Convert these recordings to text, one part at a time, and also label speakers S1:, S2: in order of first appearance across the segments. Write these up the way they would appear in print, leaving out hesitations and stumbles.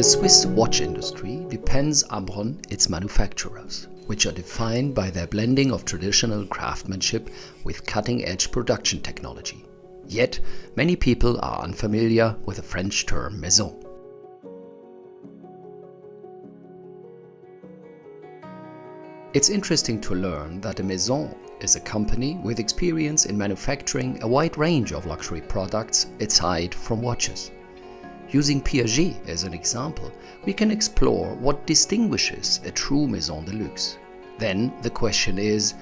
S1: The Swiss watch industry depends upon its manufacturers, which are defined by their blending of traditional craftsmanship with cutting-edge production technology. Yet, many people are unfamiliar with the French term maison. It's interesting to learn that a maison is a company with experience in manufacturing a wide range of luxury products aside from watches. Using Piaget as an example, we can explore what distinguishes a true maison de luxe. Then the question is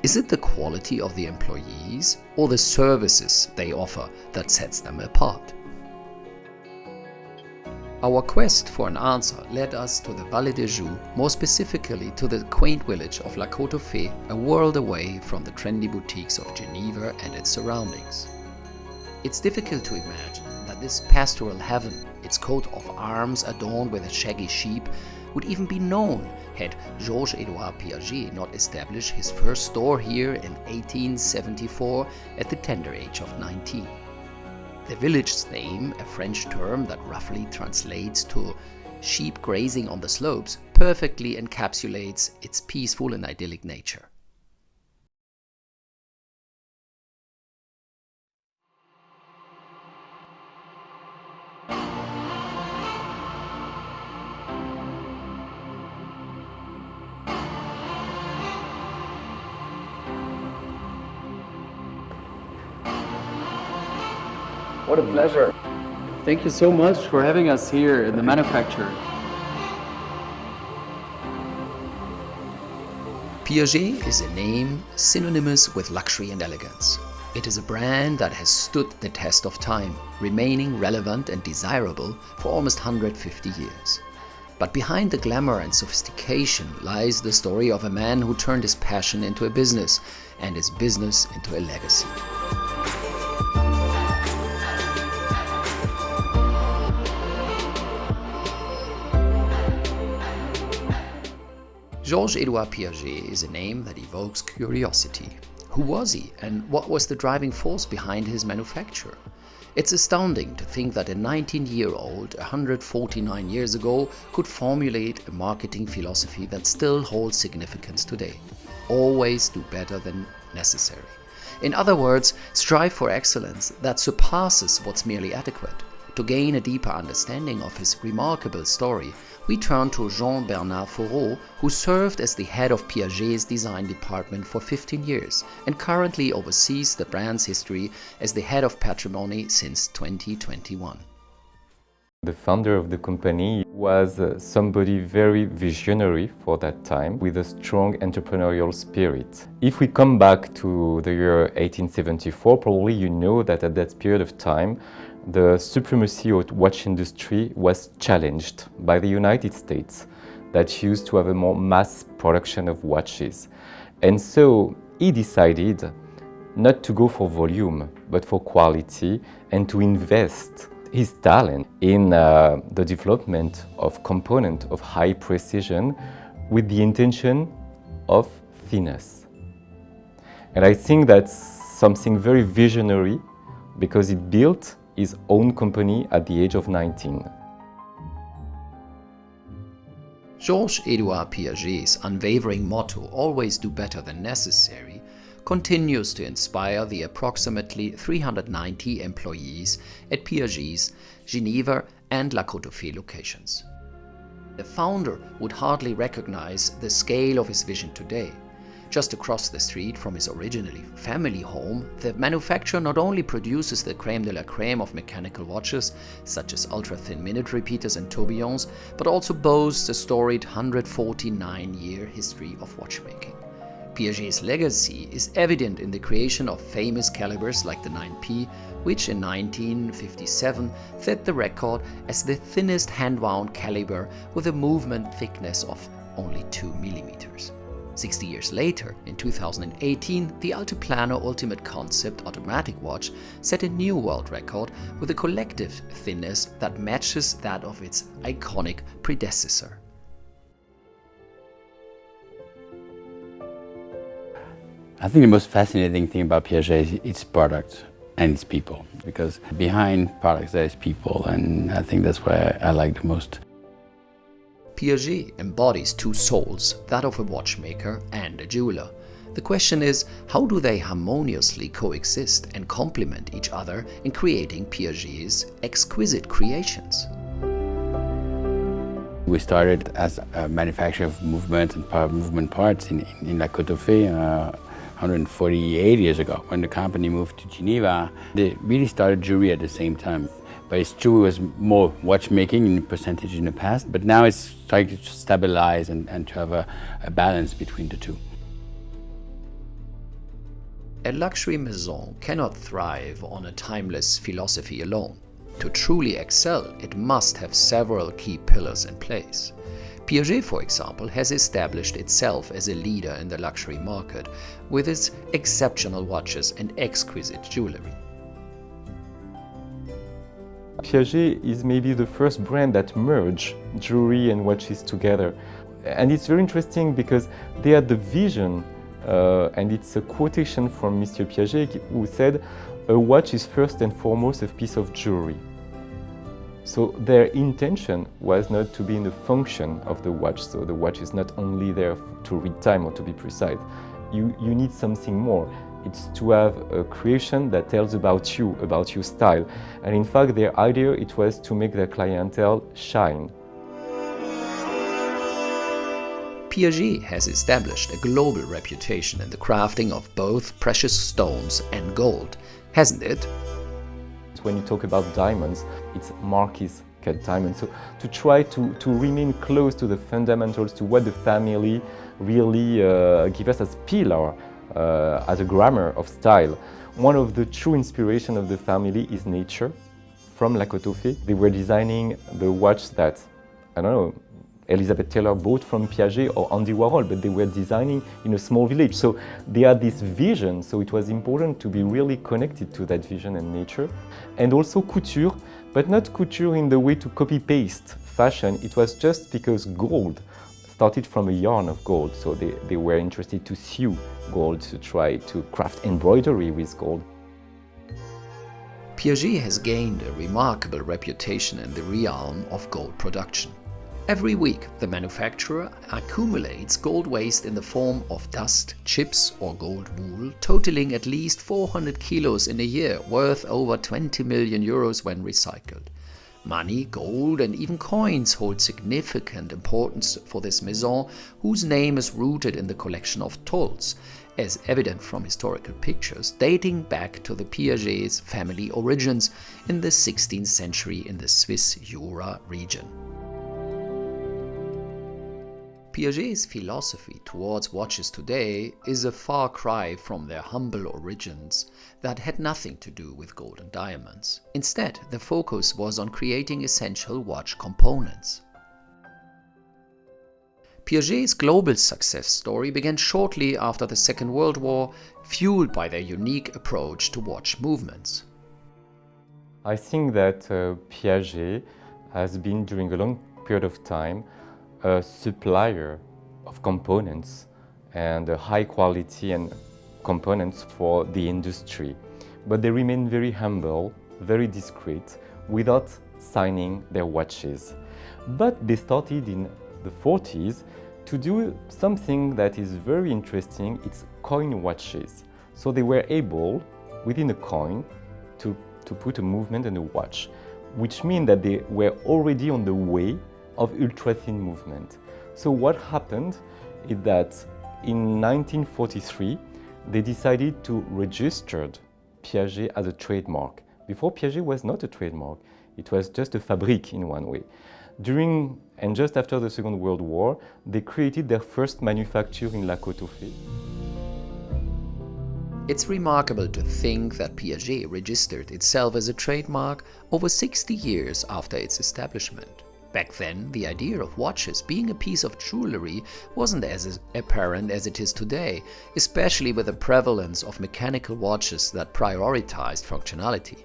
S1: it the quality of the employees or the services they offer that sets them apart? Our quest for an answer led us to the Vallée des Joues, more specifically to the quaint village of La Côte-aux-Fées, a world away from the trendy boutiques of Geneva and its surroundings. It's difficult to imagine that this pastoral heaven, its coat of arms adorned with a shaggy sheep, would even be known had Georges-Édouard Piaget not established his first store here in 1874 at the tender age of 19. The village's name, a French term that roughly translates to sheep grazing on the slopes, perfectly encapsulates its peaceful and idyllic nature.
S2: What a pleasure. Thank you so much for having us here in the manufacturer.
S1: Piaget is a name synonymous with luxury and elegance. It is a brand that has stood the test of time, remaining relevant and desirable for almost 150 years. But behind the glamour and sophistication lies the story of a man who turned his passion into a business and his business into a legacy. Georges-Édouard Piaget is a name that evokes curiosity. Who was he, and what was the driving force behind his manufacture? It's astounding to think that a 19-year-old, 149 years ago, could formulate a marketing philosophy that still holds significance today. Always do better than necessary. In other words, strive for excellence that surpasses what's merely adequate. To gain a deeper understanding of his remarkable story, we turn to Jean-Bernard Fourreau, who served as the head of Piaget's design department for 15 years and currently oversees the brand's history as the head of patrimony since 2021.
S3: The founder of the company was somebody very visionary for that time, with a strong entrepreneurial spirit. If we come back to the year 1874, probably you know that at that period of time, the supremacy of the watch industry was challenged by the United States, that used to have a more mass production of watches. And so he decided not to go for volume, but for quality, and to invest his talent in the development of components of high precision with the intention of thinness. And I think that's something very visionary, because it built his own company at the age of 19.
S1: Georges-Édouard Piaget's unwavering motto, always do better than necessary, continues to inspire the approximately 390 employees at Piaget's Geneva and La Côte-aux-Fées locations. The founder would hardly recognize the scale of his vision today. Just across the street from his originally family home, the manufacturer not only produces the crème de la crème of mechanical watches, such as ultra-thin minute repeaters and tourbillons, but also boasts a storied 149-year history of watchmaking. Piaget's legacy is evident in the creation of famous calibers like the 9P, which in 1957 set the record as the thinnest hand-wound caliber with a movement thickness of only 2 millimeters. 60 years later, in 2018, the Altiplano Ultimate Concept automatic watch set a new world record with a collective thinness that matches that of its iconic predecessor.
S4: I think the most fascinating thing about Piaget is its product and its people, because behind products there is people, and I think that's what I like the most.
S1: Piaget embodies two souls, that of a watchmaker and a jeweler. The question is, how do they harmoniously coexist and complement each other in creating Piaget's exquisite creations?
S4: We started as a manufacturer of movement and power movement parts in La Côte-au-Fay 148 years ago. When the company moved to Geneva, they really started jewelry at the same time. But it's true, it was more watchmaking in percentage in the past, but now it's trying to stabilize and to have a balance between the two.
S1: A luxury maison cannot thrive on a timeless philosophy alone. To truly excel, it must have several key pillars in place. Piaget, for example, has established itself as a leader in the luxury market with its exceptional watches and exquisite jewelry.
S3: Piaget is maybe the first brand that merged jewelry and watches together. And it's very interesting because they had the vision, and it's a quotation from Mr. Piaget who said, "A watch is first and foremost a piece of jewelry." So their intention was not to be in the function of the watch, so the watch is not only there to read time or to be precise. You need something more. It's to have a creation that tells about your style. And in fact, their idea, it was to make their clientele shine.
S1: Piaget has established a global reputation in the crafting of both precious stones and gold, hasn't it?
S3: When you talk about diamonds, it's Marquis cut diamonds. So to try to remain close to the fundamentals, to what the family really give us as pillar, as a grammar of style. One of the true inspiration of the family is nature. From La Côte-au-Fay, they were designing the watch that, I don't know, Elizabeth Taylor bought from Piaget or Andy Warhol, but they were designing in a small village. So they had this vision, so it was important to be really connected to that vision and nature. And also couture, but not couture in the way to copy-paste fashion. It was just because gold started from a yarn of gold, so they were interested to sew gold, to try to craft embroidery with gold.
S1: Piaget has gained a remarkable reputation in the realm of gold production. Every week, the manufacturer accumulates gold waste in the form of dust, chips or gold wool, totaling at least 400 kilos in a year, worth over 20 million euros when recycled. Money, gold and even coins hold significant importance for this maison, whose name is rooted in the collection of tolls, as evident from historical pictures dating back to the Piaget's family origins in the 16th century in the Swiss Jura region. Piaget's philosophy towards watches today is a far cry from their humble origins that had nothing to do with gold and diamonds. Instead, the focus was on creating essential watch components. Piaget's global success story began shortly after the Second World War, fueled by their unique approach to watch movements.
S3: I think that Piaget has been, during a long period of time, a supplier of components and high quality and components for the industry. But they remain very humble, very discreet, without signing their watches. But they started in the 40s to do something that is very interesting. It's coin watches. So they were able, within a coin, to put a movement in a watch, which means that they were already on the way of ultra-thin movement. So what happened is that in 1943, they decided to register Piaget as a trademark. Before, Piaget was not a trademark. It was just a fabrique in one way. During and just after the Second World War, they created their first manufacture in La Côte-au-Fay.
S1: It's remarkable to think that Piaget registered itself as a trademark over 60 years after its establishment. Back then, the idea of watches being a piece of jewelry wasn't as apparent as it is today, especially with the prevalence of mechanical watches that prioritized functionality.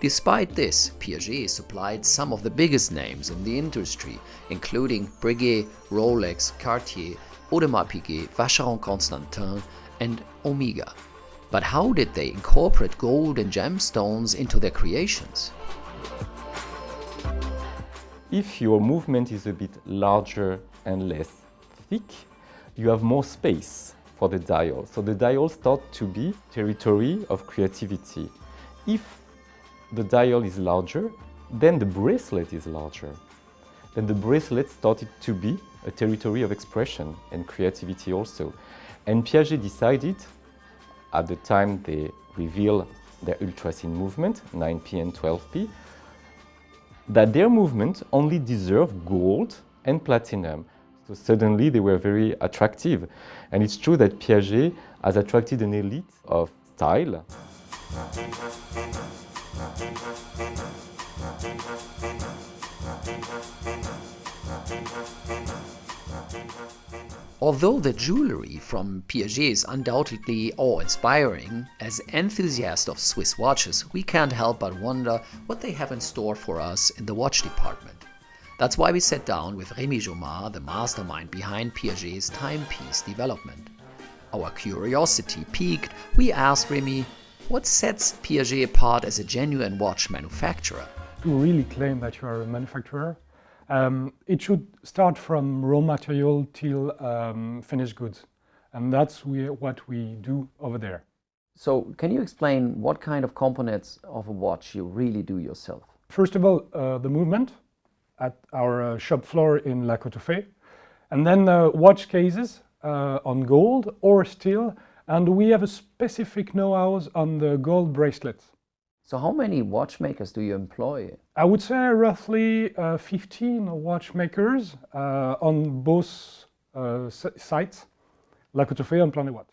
S1: Despite this, Piaget supplied some of the biggest names in the industry, including Breguet, Rolex, Cartier, Audemars Piguet, Vacheron Constantin, and Omega. But how did they incorporate gold and gemstones into their creations?
S3: If your movement is a bit larger and less thick, you have more space for the dial. So the dial starts to be territory of creativity. If the dial is larger, then the bracelet is larger. Then the bracelet started to be a territory of expression and creativity also. And Piaget decided, at the time they revealed their ultrasyn movement, 9p and 12p, that their movement only deserved gold and platinum. So suddenly they were very attractive. And it's true that Piaget has attracted an elite of style.
S1: Although the jewelry from Piaget is undoubtedly awe-inspiring, as enthusiasts of Swiss watches, we can't help but wonder what they have in store for us in the watch department. That's why we sat down with Rémi Jomard, the mastermind behind Piaget's timepiece development. Our curiosity piqued, we asked Rémi, what sets Piaget apart as a genuine watch manufacturer?
S5: To really claim that you are a manufacturer, it should start from raw material till finished goods. And that's what we do over there.
S2: So can you explain what kind of components of a watch you really do yourself?
S5: First of all, the movement at our shop floor in La Côte-au-Fay, and then watch cases on gold or steel, and we have a specific know-how on the gold bracelets.
S2: So how many watchmakers do you employ?
S5: I would say roughly 15 watchmakers on both sites, La Côte-au-Fay and Plan-les-Ouates.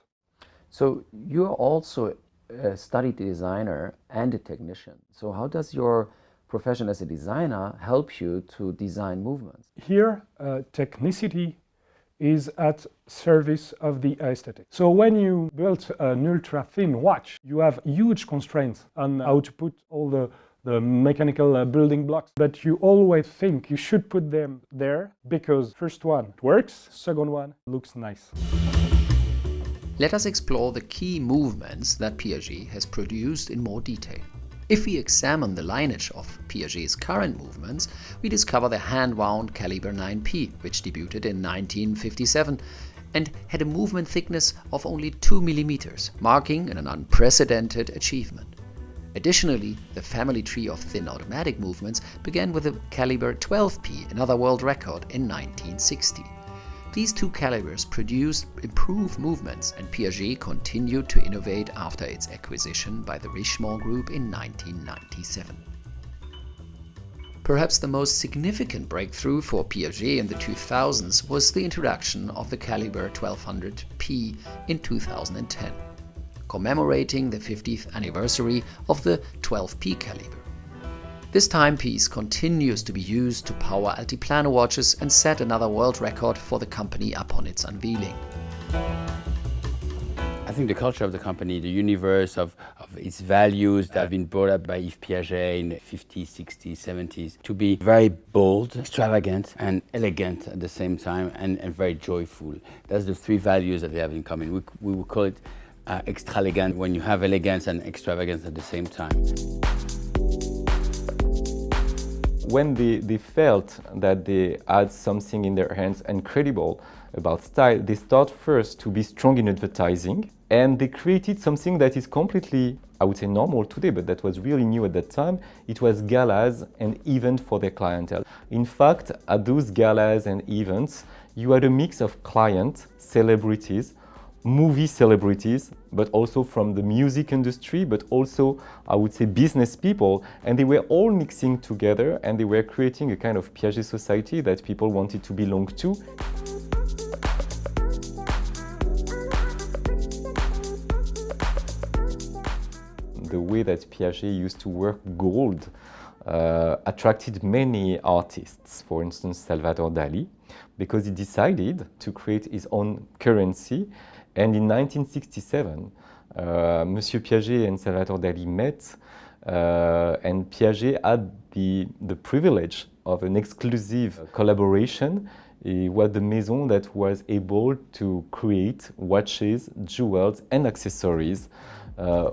S2: So you're also a studied designer and a technician. So how does your profession as a designer help you to design movements?
S5: Here, technicity is at service of the aesthetic. So when you build an ultra-thin watch, you have huge constraints on how to put all the mechanical building blocks, but you always think you should put them there because first one, it works, second one, looks nice.
S1: Let us explore the key movements that Piaget has produced in more detail. If we examine the lineage of Piaget's current movements, we discover the hand-wound caliber 9p, which debuted in 1957 and had a movement thickness of only 2 mm, marking an unprecedented achievement. Additionally, the family tree of thin automatic movements began with the caliber 12p, another world record, in 1960. These two calibers produced improved movements, and Piaget continued to innovate after its acquisition by the Richemont Group in 1997. Perhaps the most significant breakthrough for Piaget in the 2000s was the introduction of the caliber 1200p in 2010, commemorating the 50th anniversary of the 12p caliber. This timepiece continues to be used to power Altiplano watches and set another world record for the company upon its unveiling.
S4: I think the culture of the company, the universe of its values that have been brought up by Yves Piaget in the 50s, 60s, 70s, to be very bold, extravagant and elegant at the same time, and very joyful. That's the three values that they have in common. We would call it extravagant when you have elegance and extravagance at the same time.
S3: When they felt that they had something in their hands incredible about style, they start first to be strong in advertising, and they created something that is completely, I would say, normal today, but that was really new at that time. It was galas and events for their clientele. In fact, at those galas and events, you had a mix of clients, celebrities, movie celebrities, but also from the music industry, but also, I would say, business people, and they were all mixing together and they were creating a kind of Piaget society that people wanted to belong to. The way that Piaget used to work gold attracted many artists, for instance Salvador Dali, because he decided to create his own currency. And in 1967, Monsieur Piaget and Salvador Dali met, and Piaget had the privilege of an exclusive collaboration. It was the maison that was able to create watches, jewels and accessories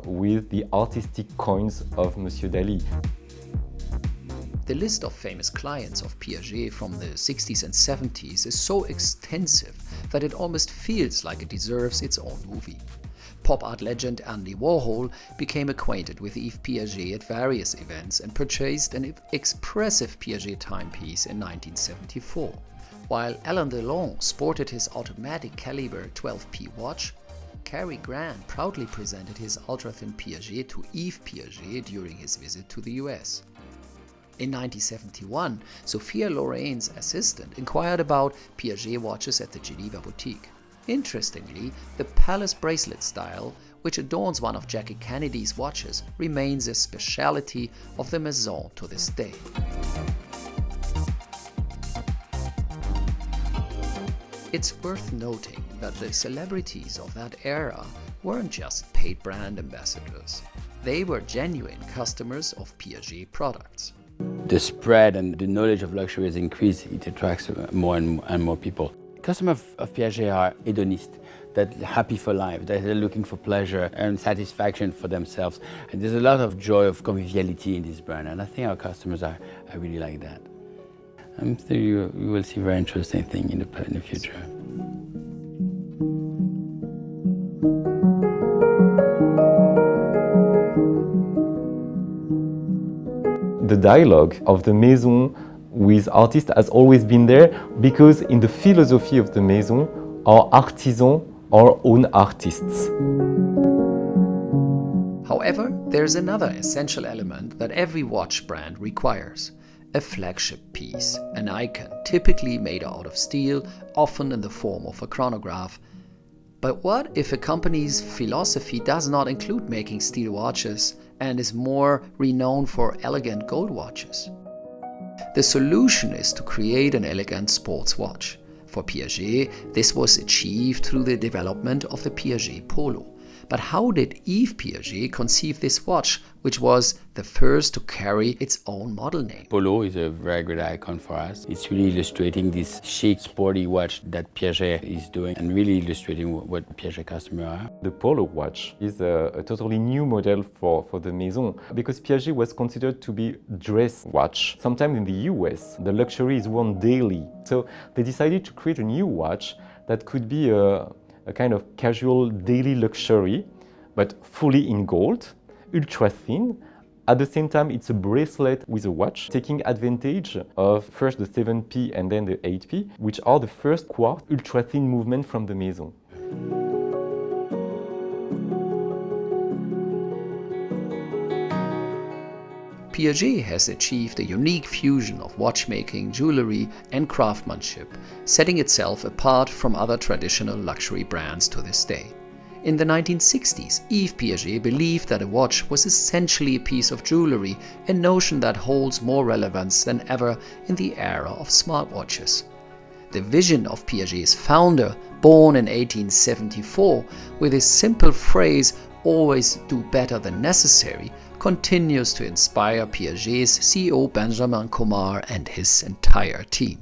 S3: with the artistic coins of Monsieur Dali.
S1: The list of famous clients of Piaget from the 60s and 70s is so extensive that it almost feels like it deserves its own movie. Pop art legend Andy Warhol became acquainted with Yves Piaget at various events and purchased an expressive Piaget timepiece in 1974. While Alain Delon sported his automatic caliber 12P watch, Cary Grant proudly presented his ultra-thin Piaget to Yves Piaget during his visit to the US. In 1971, Sophia Loren's assistant inquired about Piaget watches at the Geneva boutique. Interestingly, the Palace bracelet style, which adorns one of Jackie Kennedy's watches, remains a specialty of the Maison to this day. It's worth noting that the celebrities of that era weren't just paid brand ambassadors. They were genuine customers of Piaget products.
S4: The spread and the knowledge of luxury has increased. It attracts more and more people. Customers of Piaget are hedonists, that are happy for life, that are looking for pleasure and satisfaction for themselves. And there's a lot of joy of conviviality in this brand, and I think our customers are really like that. I'm sure you will see very interesting things in the future.
S3: The dialogue of the Maison with artists has always been there because in the philosophy of the Maison, our artisans are our own artists.
S1: However, there's another essential element that every watch brand requires: a flagship piece, an icon typically made out of steel, often in the form of a chronograph. But what if a company's philosophy does not include making steel watches and is more renowned for elegant gold watches? The solution is to create an elegant sports watch. For Piaget, this was achieved through the development of the Piaget Polo. But how did Yves Piaget conceive this watch, which was the first to carry its own model name?
S4: Polo is a very good icon for us. It's really illustrating this chic, sporty watch that Piaget is doing and really illustrating what Piaget customers are.
S3: The Polo watch is a totally new model for the Maison because Piaget was considered to be a dress watch. Sometimes in the US, the luxury is worn daily. So they decided to create a new watch that could be a kind of casual daily luxury, but fully in gold, ultra thin. At the same time, it's a bracelet with a watch, taking advantage of first the 7P and then the 8P, which are the first quartz ultra thin movement from the Maison.
S1: Piaget has achieved a unique fusion of watchmaking, jewelry, and craftsmanship, setting itself apart from other traditional luxury brands to this day. In the 1960s, Yves Piaget believed that a watch was essentially a piece of jewelry, a notion that holds more relevance than ever in the era of smartwatches. The vision of Piaget's founder, born in 1874, with his simple phrase, "always do better than necessary," continues to inspire Piaget's CEO Benjamin Comar and his entire team.